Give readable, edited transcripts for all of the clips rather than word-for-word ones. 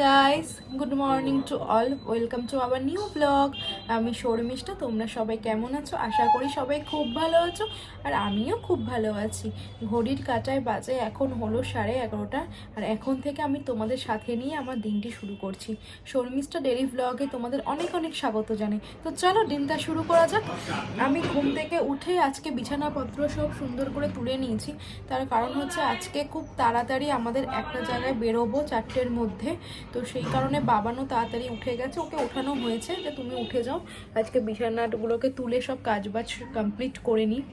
Guys, good morning to all, welcome to our new blog. আমি শর্মিষ্ঠা। তোমরা সবাই কেমন আছো? আশা করি সবাই খুব ভালো আছো, আর আমিও খুব ভালো আছি। ঘড়ির কাঁটায় বাজে এখন হলো 11:30, আর এখন থেকে আমি তোমাদের সাথে নিয়ে আমার দিনটি শুরু করছি। শর্মিষ্ঠা ডেইলি ব্লগে তোমাদের অনেক অনেক স্বাগত জানাই। তো চলো দিনটা শুরু করা যাক। আমি ঘুম থেকে উঠে আজকে বিছানাপত্র সব সুন্দর করে তুলে নিয়েছি। তার কারণ হচ্ছে আজকে খুব তাড়াতাড়ি আমাদের একটা জায়গায় বেরোবো 4টের মধ্যে। তো সেই কারণে বাবানও তাড়াতাড়ি উঠে গেছে, ওকে ওঠানো হয়েছে যে তুমি উঠে যাও, আজকে বিছানাগুলোকে তুলে সব কাজবাজ কমপ্লিট করে নিই,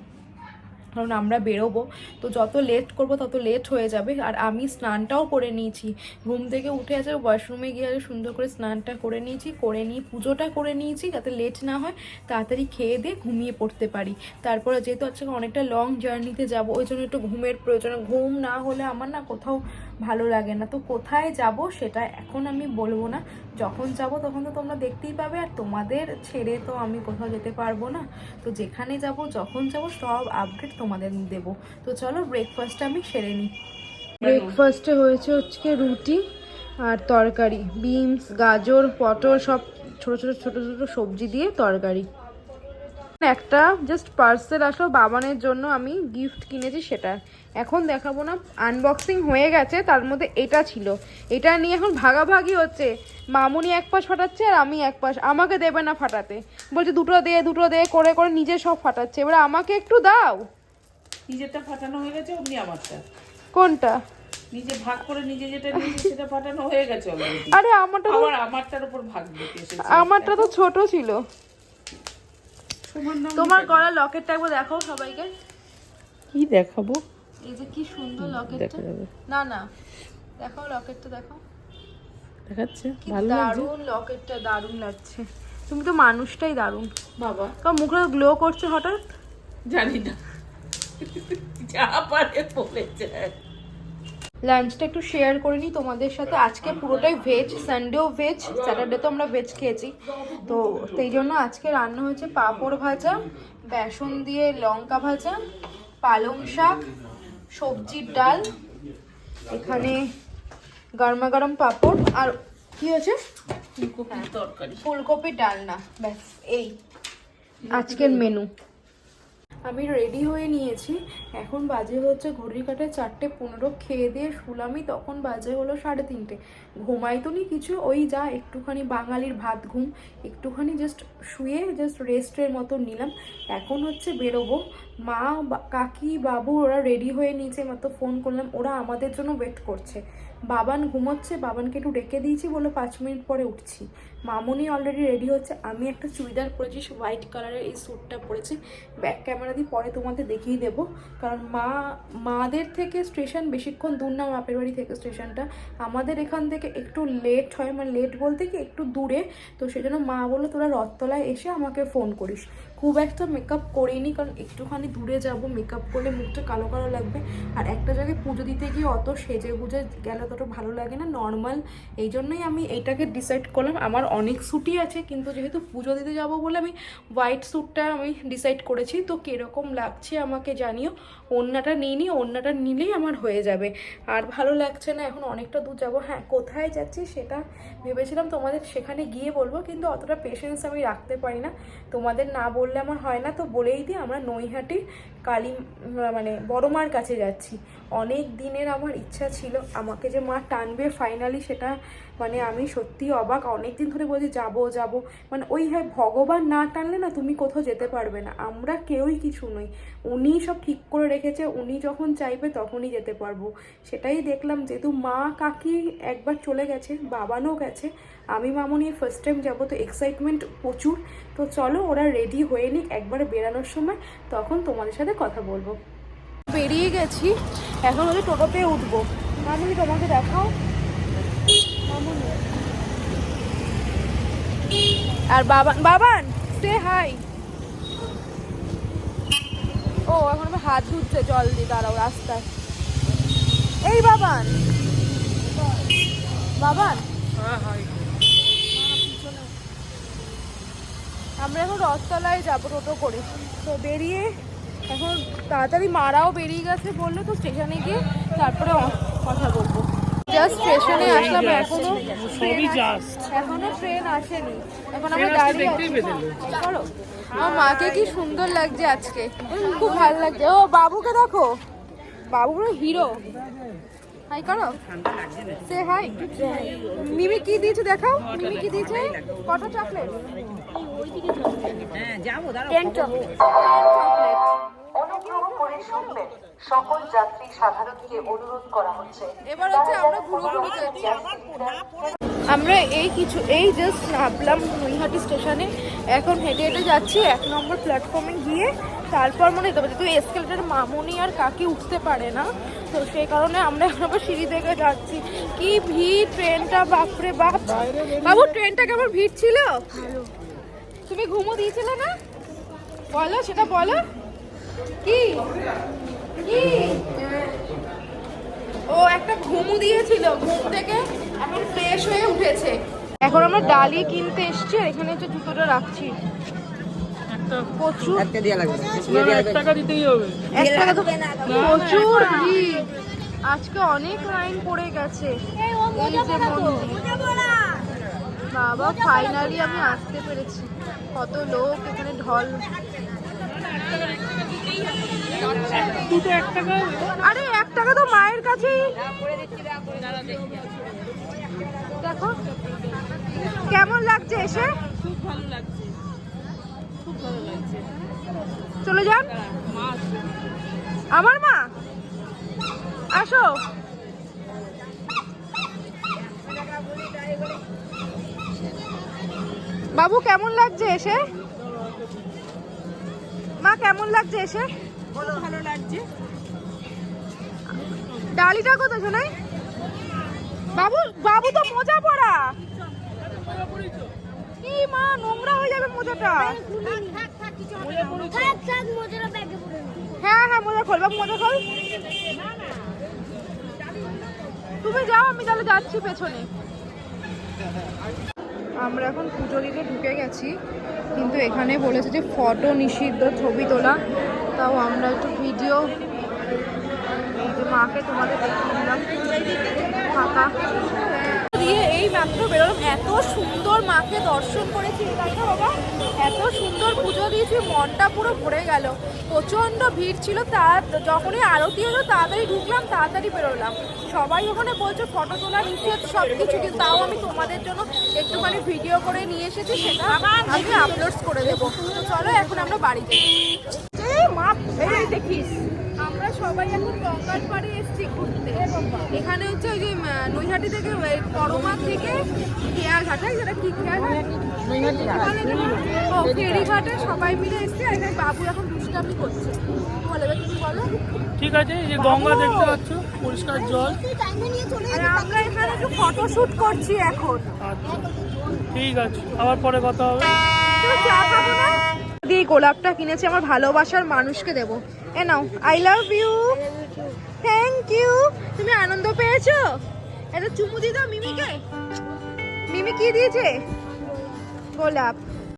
কারণ আমরা বেরোবো। তো যত লেট করবো তত লেট হয়ে যাবে। আর আমি স্নানটাও করে নিয়েছি, ঘুম থেকে উঠে আছে ওয়াশরুমে গিয়ে সুন্দর করে স্নানটা করে নিয়েছি, করে নিয়ে পুজোটা করে নিয়েছি যাতে লেট না হয়, তাড়াতাড়ি খেয়ে দিয়ে ঘুমিয়ে পড়তে পারি। তারপরে যেহেতু আজকে অনেকটা লং জার্নিতে যাব, ওই জন্য একটু ঘুমের প্রয়োজন। ঘুম না হলে আমার না কোথাও ভালো লাগে না। তো কোথায় যাব সেটা এখন আমি বলবো না, যখন যাব তখন তো তোমরা দেখতেই পাবে। আর তোমাদের ছেড়ে তো আমি কোথাও যেতে পারবো না। তো যেখানে যাব যখন যাব সব আপডেট তোমাদের দেব। তো চলো ব্রেকফাস্টটা আমি সেরে নিই। ব্রেকফাস্টে হয়েছে হচ্ছে রুটি আর তরকারি, বিনস, গাজর, পটল সব ছোট ছোট ছোট ছোট সবজি দিয়ে তরকারি। একটা জাস্ট পার্সেল আসলো বাবানের জন্য, আমি গিফট কিনেছি সেটা এখন দেখাবো না। আনবক্সিং হয়ে গেছে, তার মধ্যে এটা ছিল, এটা নিয়ে এখন ভাগাভাগি হচ্ছে। মামুনি এক পাশ ফাটাচ্ছে আর আমি এক পাশ, আমাকে দেবে না ফাটাতে, বলছে দুটো দে করে করে নিজে সব ফাটাচ্ছে। এবার আমাকে একটু দাও। নিজেরটা ফাটানো হয়ে গেছে, অমনি আমারটা। কোনটা? নিজে ভাগ করে নিজে যেটা নিয়েছি সেটা ফাটানো হয়ে গেছে অলরেডি। আরে আমারটা তো, আবার আমারটার উপর ভাগ দিতে এসেছে। আমারটা তো ছোট ছিল। তোমার গলার লকেটটা একবার দেখো সবাইকে। কি দেখাবো? এই যে কি সুন্দর লকেটটা। না না, দেখো লকেটটা, দেখো দেখাচ্ছে, ভালো লাগছে। দারুণ লকেটটা, দারুণ লাগছে। তুমি তো মানুষটাই দারুণ বাবা। তোমার মুখে গ্লো করছে হঠাৎ, জানি না, যা পারে বলেছে। লাঞ্চটা একটু শেয়ার করে নিই তোমাদের সাথে। আজকে পুরোটাই ভেজ, সানডেও ভেজ, স্যাটারডে তো আমরা ভেজ খেয়েছি। তো সেই জন্য আজকে রান্না হয়েছে পাঁপড় ভাজা, বেসন দিয়ে লঙ্কা ভাজা, পালং শাক, সবজির ডাল, এখানে গরমা গরম পাঁপড়, আর কি হয়েছে ফুলকপির তরকারি, ফুলকপির ডালনা। ব্যাস এই আজকের মেনু। আমি রেডি হয়ে নিয়েছি, এখন বাজে হচ্ছে ঘড়ির কাঁটায় 4:15। খেয়ে দিয়ে শুলামই তখন বাজে হলো 3:30। ঘুমাই তো নি কিছু, ওই যা একটুখানি বাঙালির ভাত ঘুম, একটুখানি জাস্ট শুয়ে জাস্ট রেস্টের মতো নিলাম। এখন হচ্ছে বেরোবো। মা, কাকি, বাবু ওরা রেডি হয়ে নিয়েছে, মাত্র ফোন করলাম, ওরা আমাদের জন্য ওয়েট করছে। বাবান ঘুমোচ্ছে, বাবানকে একটু ডেকে দিয়েছি, বলে 5 মিনিট পরে উঠছি। মামুনি অলরেডি রেডি হচ্ছে। আমি একটা চুড়িদার পরেছি, হোয়াইট কালারের এই স্যুটটা পরেছি, ব্যাক ক্যামেরা দিয়ে পরে তোমাদের দেখিয়ে দেবো। কারণ মাদের থেকে স্টেশন বেশিক্ষণ দূর না, বাপের বাড়ি থেকে স্টেশনটা আমাদের এখান থেকে একটু লেট হয়, মানে লেট বলতে কি একটু দূরে। তো সেই জন্য মা বললো তোরা রথতলায় এসে আমাকে ফোন করিস। খুব একটা মেকআপ করিনি, কারণ একটুখানি দূরে যাব, মেকআপ করলে মুখটা কালো কালো লাগবে। আর একটা জায়গায় পুজো দিতে গিয়ে অত সেজে গুজে গেলে তত ভালো লাগে না, নর্মাল। এই জন্যই আমি এইটাকে ডিসাইড করলাম। আমার অনেক স্যুটই আছে, কিন্তু যেহেতু পুজো দিতে যাব বলে আমি হোয়াইট স্যুটটা আমি ডিসাইড করেছি। তো কীরকম লাগছে আমাকে জানিও। ওড়নাটা নিইনি, ওড়নাটা নিলেই আমার হয়ে যাবে। আর ভালো লাগছে না, এখন অনেকটা দূর যাবো। হ্যাঁ, কোথায় যাচ্ছি সেটা ভেবেছিলাম তোমাদের সেখানে গিয়ে বলবো, কিন্তু অতটা পেশেন্স আমি রাখতে পারি না, তোমাদের না বললে আমার হয় না। তো বলেই দিই, আমরা নৈহাটি কালী মানে বড় মার কাছে যাচ্ছি। অনেক দিনের আমার ইচ্ছা ছিল আমাকে যে মা টানবে ফাইনালি, সেটা মানে আমি সত্যি অবাক। অনেক দিন ধরে বলছি যাব, মানে ওই হ্যাঁ, ভগবান না টানলে না তুমি কোথাও যেতে পারবে না। আমরা কেউই কিছু নই, উনি সব ঠিক করে রেখেছে, উনি যখন চাইবে তখনই যেতে পারবো। সেটাই দেখলাম, যেহেতু মা কাকি একবার চলে গেছে, বাবানও গেছে, আমি মামুনি ফার্স্ট টাইম যাবো, তো এক্সাইটমেন্ট প্রচুর। তো চলো ওরা রেডি হয়ে নিক, একবার বেরানোর সময় তখন তোমাদের সাথে কথা বলবো। বেরিয়ে গেছি, এখন হচ্ছে টোটোতে উঠবো। মামুনি তোমাকে দেখাও, মামুনি আর বাবান সে হাই। ও এখন আমার হাত ধুচ্ছে জল দিয়ে, দাঁড়াও রাস্তায়। এই বাবান, আমরা এখন রথতলায় যাবো টোটো করে। তো বেরিয়ে এখন তাড়াতাড়ি মারাও বেরিয়ে গেছে বললো, তো স্টেশনে গিয়ে তারপরে কথা বলবো। জাস্ট স্টেশনে আসলাম, এখনো সবই জাস্ট এখনো ট্রেন আসেনি, এখন আমরা দাঁড়িয়ে আছি। করো, আমার মাকে কি সুন্দর লাগছে আজকে, খুব ভালো লাগছে। ও বাবুকে দেখো, বাবু পুরো হিরো। হাই করো, সে হাই। মিমি কি দিয়েছে দেখাও, মিমি কি দিয়েছে? কত চকলেট? চকলেট। অনুগ্রহ করে শুনবেন, সকল যাত্রী সাধারণকে অনুরোধ করা হচ্ছে এবার হচ্ছে আমরা ঘুরু ঘুরু যাচ্ছি। আমরা এই জাস্ট নামলাম নৈহাটি স্টেশনে, এখন হেঁটে হেঁটে যাচ্ছি 1 নম্বর প্ল্যাটফর্মে গিয়ে, তারপর মনে হতে পারে যেহেতু এসকেলেটার মামুনি আর কাকি উঠতে পারে না, তো সেই কারণে আমরা এখন আবার সিঁড়ি থেকে যাচ্ছি। কি ভিড়, ট্রেনটা বাপরে বাপ। বাবু ট্রেনটা কেমন ভিড় ছিল? তুমি ঘুমো দিয়েছিলে না? বলো সেটা বলো। কি কি ও একটা ঘুমু দিয়েছিল, ঘুম থেকে এখন ফ্রেশ হয়ে উঠেছে। এখন আমরা ডালি কিনতে এসেছি, আর এখানে হচ্ছে জুতোটা রাখছি। প্রচুর 1 টাকা দিতেই হবে। 1 টাকা তো প্রচুর ভিড়, আজকে অনেক লাইন পড়ে গেছে। এই যে মন্দির, বাবা ফাইনালি আমি আসতে পেরেছি। কত লোক এখানে ঢল। দুটো 1 টাকা। আরে 1 টাকা তো মায়ের কাছেই। দেখো কেমন লাগছে এসে, খুব ভালো লাগছে, খুব ভালো লাগছে। চলে যান। মা আসবে। আমার মা, আসো। বাবু কেমন লাগছে এসে? মা কেমন লাগছে এসে? ভালো লাগছে। ডালিটা কোথায় শোনাই? বাবু বাবু তো মোজা পরা। কি মা, নোংরা হয়ে যাবে মোজাটা। হ্যাঁ হ্যাঁ মোজা খোল বাবু, মোজা খোল। তুমি যাও, আমি তাহলে যাচ্ছি পেছনে। আমরা এখন পুজো দিতে ঢুকে গেছি, কিন্তু এখানে বলেছে যে ফটো নিষিদ্ধ, ছবি তোলা। তাও আমরা একটু ভিডিও, এই যে মাকে তোমাদের দেখিয়ে দিলাম ফাঁকা দিয়ে। এই মাত্র বেরোলাম, এত সুন্দর মাকে দর্শন করেছি, তাই না বাবা? এত সুন্দর পুজো দিয়েছি, মনটা পুরো ভরে গেল। প্রচণ্ড ভিড় ছিল, যখনই আরতি হলো তাড়াতাড়ি ঢুকলাম, তাড়াতাড়ি বেরোলাম। সবাই ওখানে বলছে ফটো তোলা নিষেধ সব কিছু, কিন্তু তাও আমি তোমাদের জন্য একটুখানি ভিডিও করে নিয়ে এসেছি, সেটা আমি আপলোড করে দেবো। তো চলো এখন আমরা বাড়িতে দেখিস। আমরা সবাই এখন গঙ্গার পাড়ে এসেছি ঘুরতে। এখানে হচ্ছে ওই যে নৈহাটি থেকে, করমা থেকে খেয়াঘাট, যেটা কি খেয়াঘাট, ও ফেরিঘাটে সবাই মিলে এসেছি। আর এখানে বাবু এখন দুষ্টামি করছে। বলে তুমি বলো। ঠিক আছে, এই যে গঙ্গা দেখতে পাচ্ছ, পরিষ্কার জল। আর আমরা এখানে একটু ফটোশুট করছি এখন। আচ্ছা ঠিক আছে, আবার পরে কথা হবে। চা খাবো না? দিয়ে গোলাপটা কিনেছি আমার ভালোবাসার মানুষকে দেবো। এ নাও, I love you, thank you. তুমি আনন্দ পেয়েছো? এটা চুমু দিয়ে দাও মিমিকে। মিমি কি দিয়েছে? গোলাপ।